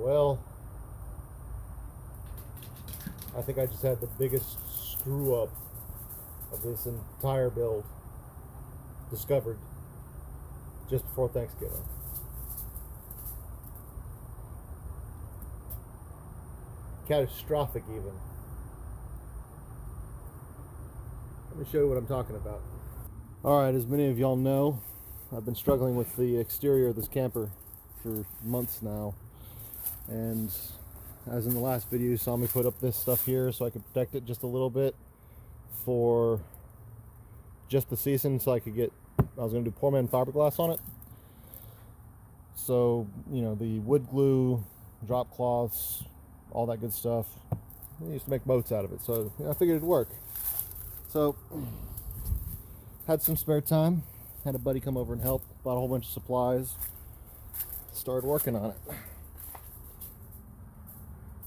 Well, I think I just had the biggest screw up of this entire build discovered just before Thanksgiving. Catastrophic even. Let me show you what I'm talking about. Alright, as many of y'all know, I've been struggling with the exterior of this camper for months now. And as in the last video, you saw me put up this stuff here so I could protect it just a little bit for just the season, so I was going to do poor man fiberglass on it. So, you know, the wood glue, drop cloths, all that good stuff. We used to make boats out of it, so I figured it'd work. So, had some spare time, had a buddy come over and help, bought a whole bunch of supplies, started working on it.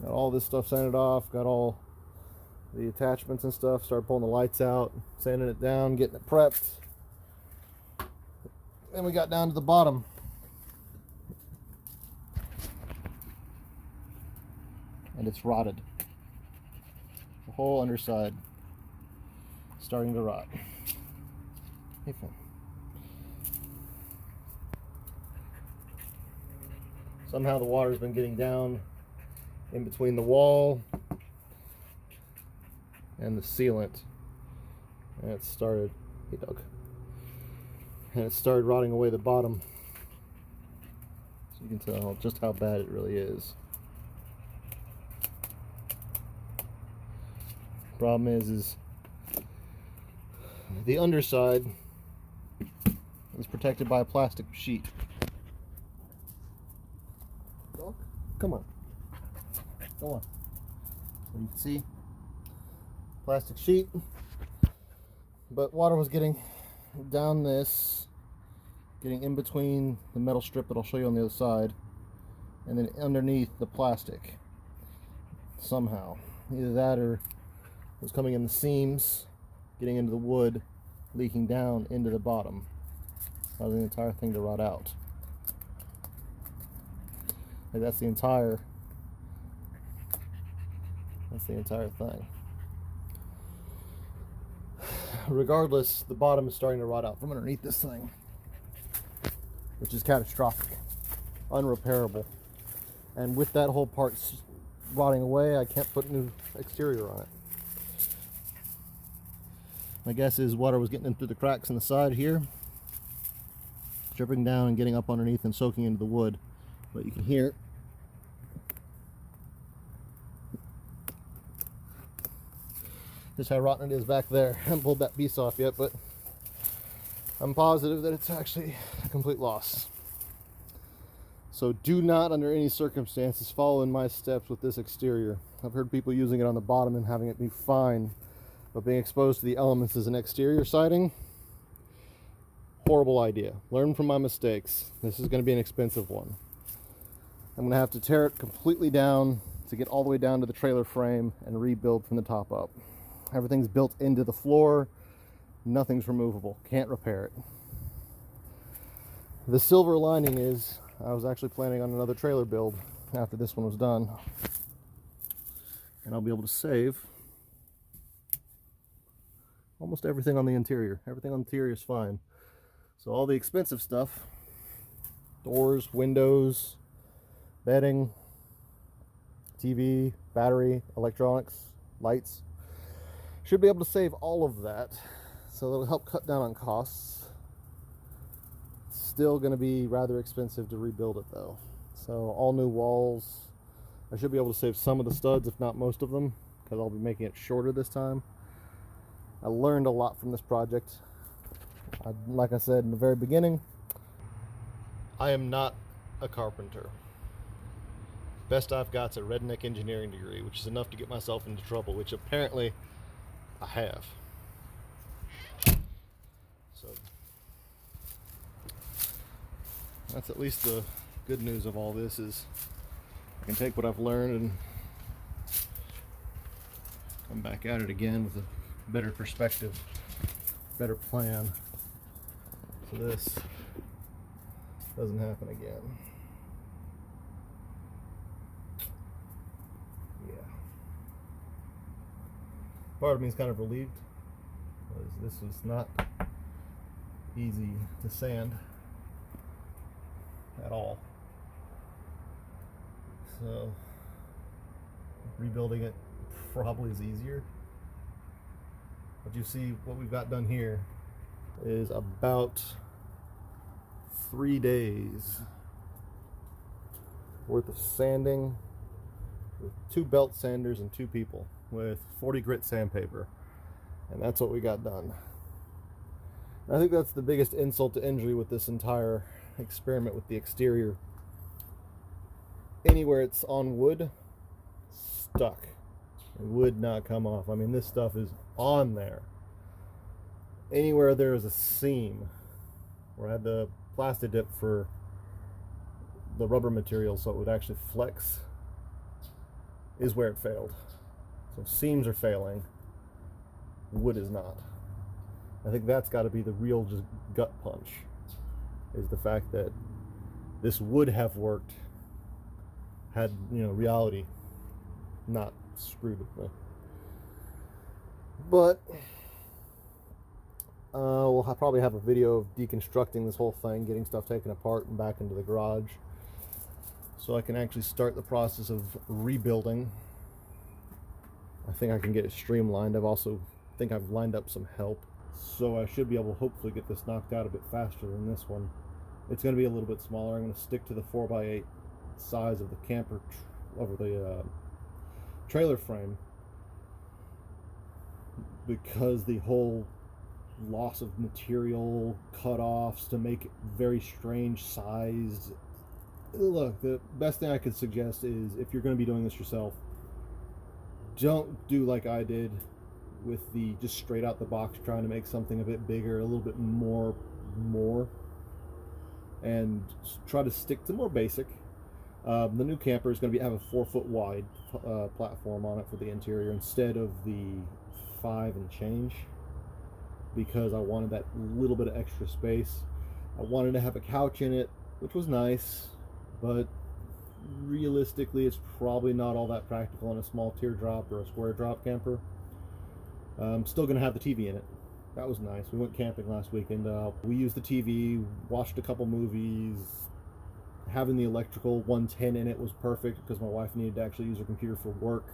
Got all this stuff sanded off, got all the attachments and stuff, started pulling the lights out, sanding it down, getting it prepped. Then we got down to the bottom. And it's rotted. The whole underside starting to rot. Hey, fun. Somehow the water's been getting down in between the wall and the sealant, and it started, hey dog, and it started rotting away the bottom. So you can tell just how bad it really is. Problem is the underside is protected by a plastic sheet. Dog, come on. Go on. So you can see, plastic sheet, but water was getting down this, getting in between the metal strip that I'll show you on the other side, and then underneath the plastic somehow. Either that or it was coming in the seams, getting into the wood, leaking down into the bottom, causing the entire thing to rot out. Like that's the entire thing. Regardless, the bottom is starting to rot out from underneath this thing, which is catastrophic, unrepairable. And with that whole part rotting away, I can't put new exterior on it. My guess is water was getting in through the cracks in the side here, dripping down and getting up underneath and soaking into the wood. But you can hear just how rotten it is back there. I haven't pulled that piece off yet, but I'm positive that it's actually a complete loss. So do not, under any circumstances, follow in my steps with this exterior. I've heard people using it on the bottom and having it be fine, but being exposed to the elements as an exterior siding, horrible idea. Learn from my mistakes. This is going to be an expensive one. I'm going to have to tear it completely down to get all the way down to the trailer frame and rebuild from the top up. Everything's built into the floor. Nothing's removable. Can't repair it. The silver lining is I was actually planning on another trailer build after this one was done. And I'll be able to save almost everything on the interior. Everything on the interior is fine. So all the expensive stuff, doors, windows, bedding, TV, battery, electronics, lights, should be able to save all of that. So it'll help cut down on costs. It's still going to be rather expensive to rebuild it though. So all new walls. I should be able to save some of the studs, if not most of them, because I'll be making it shorter this time. I learned a lot from this project. Like I said in the very beginning, I am not a carpenter. Best I've got's a redneck engineering degree, which is enough to get myself into trouble, which apparently I have. So that's at least the good news of all this, is I can take what I've learned and come back at it again with a better perspective, better plan, so this doesn't happen again. Part of me is kind of relieved, because this was not easy to sand at all. So rebuilding it probably is easier. But you see what we've got done here is about 3 days worth of sanding with 2 belt sanders and 2 people with 40 grit sandpaper, and that's what we got done. And I think that's the biggest insult to injury with this entire experiment with the exterior. Anywhere it's on wood, stuck. It would not come off. I mean, this stuff is on there. Anywhere there is a seam where I had the plastic dip for the rubber material so it would actually flex is where it failed. So seams are failing, wood is not. I think that's got to be the real just gut punch, is the fact that this would have worked had, you know, reality not screwed with me. But we'll probably have a video of deconstructing this whole thing, getting stuff taken apart and back into the garage, so I can actually start the process of rebuilding. I think I can get it streamlined. I've lined up some help, so I should be able to hopefully get this knocked out a bit faster than this one. It's going to be a little bit smaller. I'm going to stick to the 4x8 size of the camper over the trailer frame, because the whole loss of material, cut-offs to make it very strange sized. Look, the best thing I could suggest is, if you're going to be doing this yourself, don't do like I did with the just straight out the box trying to make something a bit bigger, a little bit more, and try to stick to more basic. The new camper is going to have a 4-foot wide platform on it for the interior instead of the 5 and change, because I wanted that little bit of extra space. I wanted to have a couch in it, which was nice, but realistically it's probably not all that practical in a small teardrop or a square drop camper. I'm still going to have the TV in it. That was nice. We went camping last weekend. We used the TV, watched a couple movies. Having the electrical 110 in it was perfect, because my wife needed to actually use her computer for work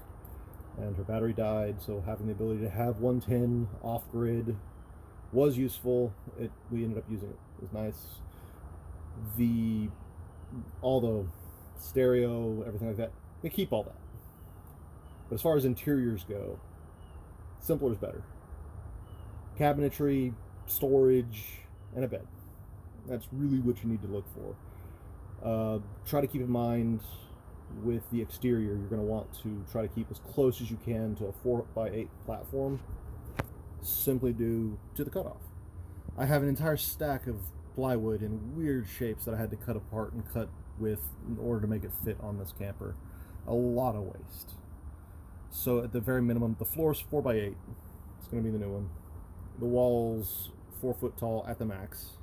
and her battery died, so having the ability to have 110 off-grid was useful. We ended up using it. It was nice. All the stereo, everything like that, they keep all that. But as far as interiors go, simpler is better. Cabinetry, storage, and a bed. That's really what you need to look for. Try to keep in mind with the exterior, you're going to want to try to keep as close as you can to a 4x8 platform, simply due to the cutoff. I have an entire stack of plywood in weird shapes that I had to cut apart and cut with in order to make it fit on this camper. A lot of waste. So at the very minimum, the floor is 4x8. It's going to be the new one. The walls 4 foot tall at the max,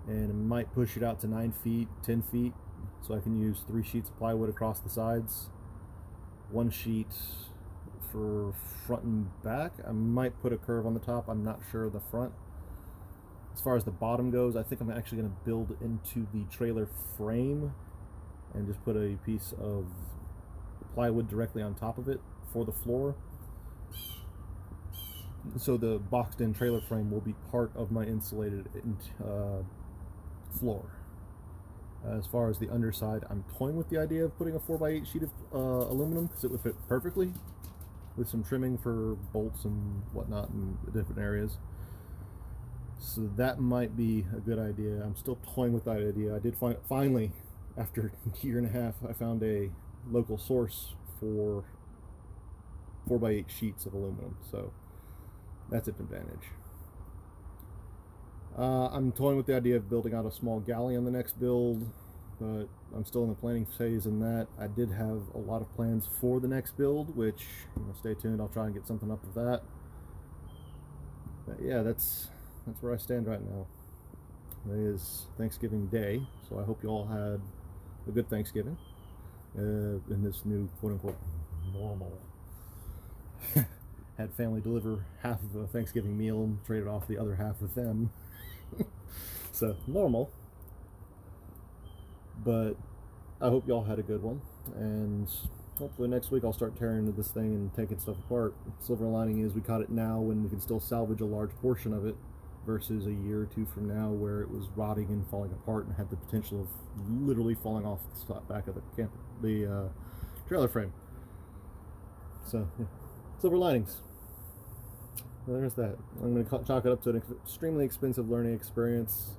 and it might push it out to 9 feet, 10 feet, so I can use 3 sheets of plywood across the sides, 1 sheet for front and back. I might put a curve on the top. I'm not sure of the front. As far as the bottom goes, I think I'm actually going to build into the trailer frame and just put a piece of plywood directly on top of it for the floor. So the boxed in trailer frame will be part of my insulated floor. As far as the underside, I'm toying with the idea of putting a 4x8 sheet of aluminum, because it would fit perfectly, with some trimming for bolts and whatnot in the different areas. So that might be a good idea. I'm still toying with that idea. I did finally, after a year and a half, I found a local source for 4x8 sheets of aluminum, so that's an advantage. I'm toying with the idea of building out a small galley on the next build, but I'm still in the planning phase in that. I did have a lot of plans for the next build, which, stay tuned, I'll try and get something up with that. But yeah, that's where I stand right now. It is Thanksgiving Day, so I hope you all had a good Thanksgiving in this new quote-unquote normal. had family deliver half of the Thanksgiving meal and traded off the other half with them. So normal, but I hope y'all had a good one, and hopefully next week I'll start tearing into this thing and taking stuff apart. Silver lining is we caught it now when we can still salvage a large portion of it, versus a year or two from now where it was rotting and falling apart and had the potential of literally falling off the back of the trailer frame. So yeah. Silver linings. Well, there's that. I'm going to chalk it up to an extremely expensive learning experience,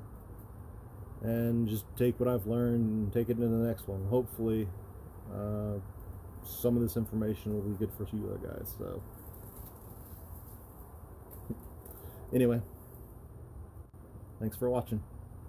and just take what I've learned and take it into the next one. Hopefully some of this information will be good for you guys. So anyway, thanks for watching.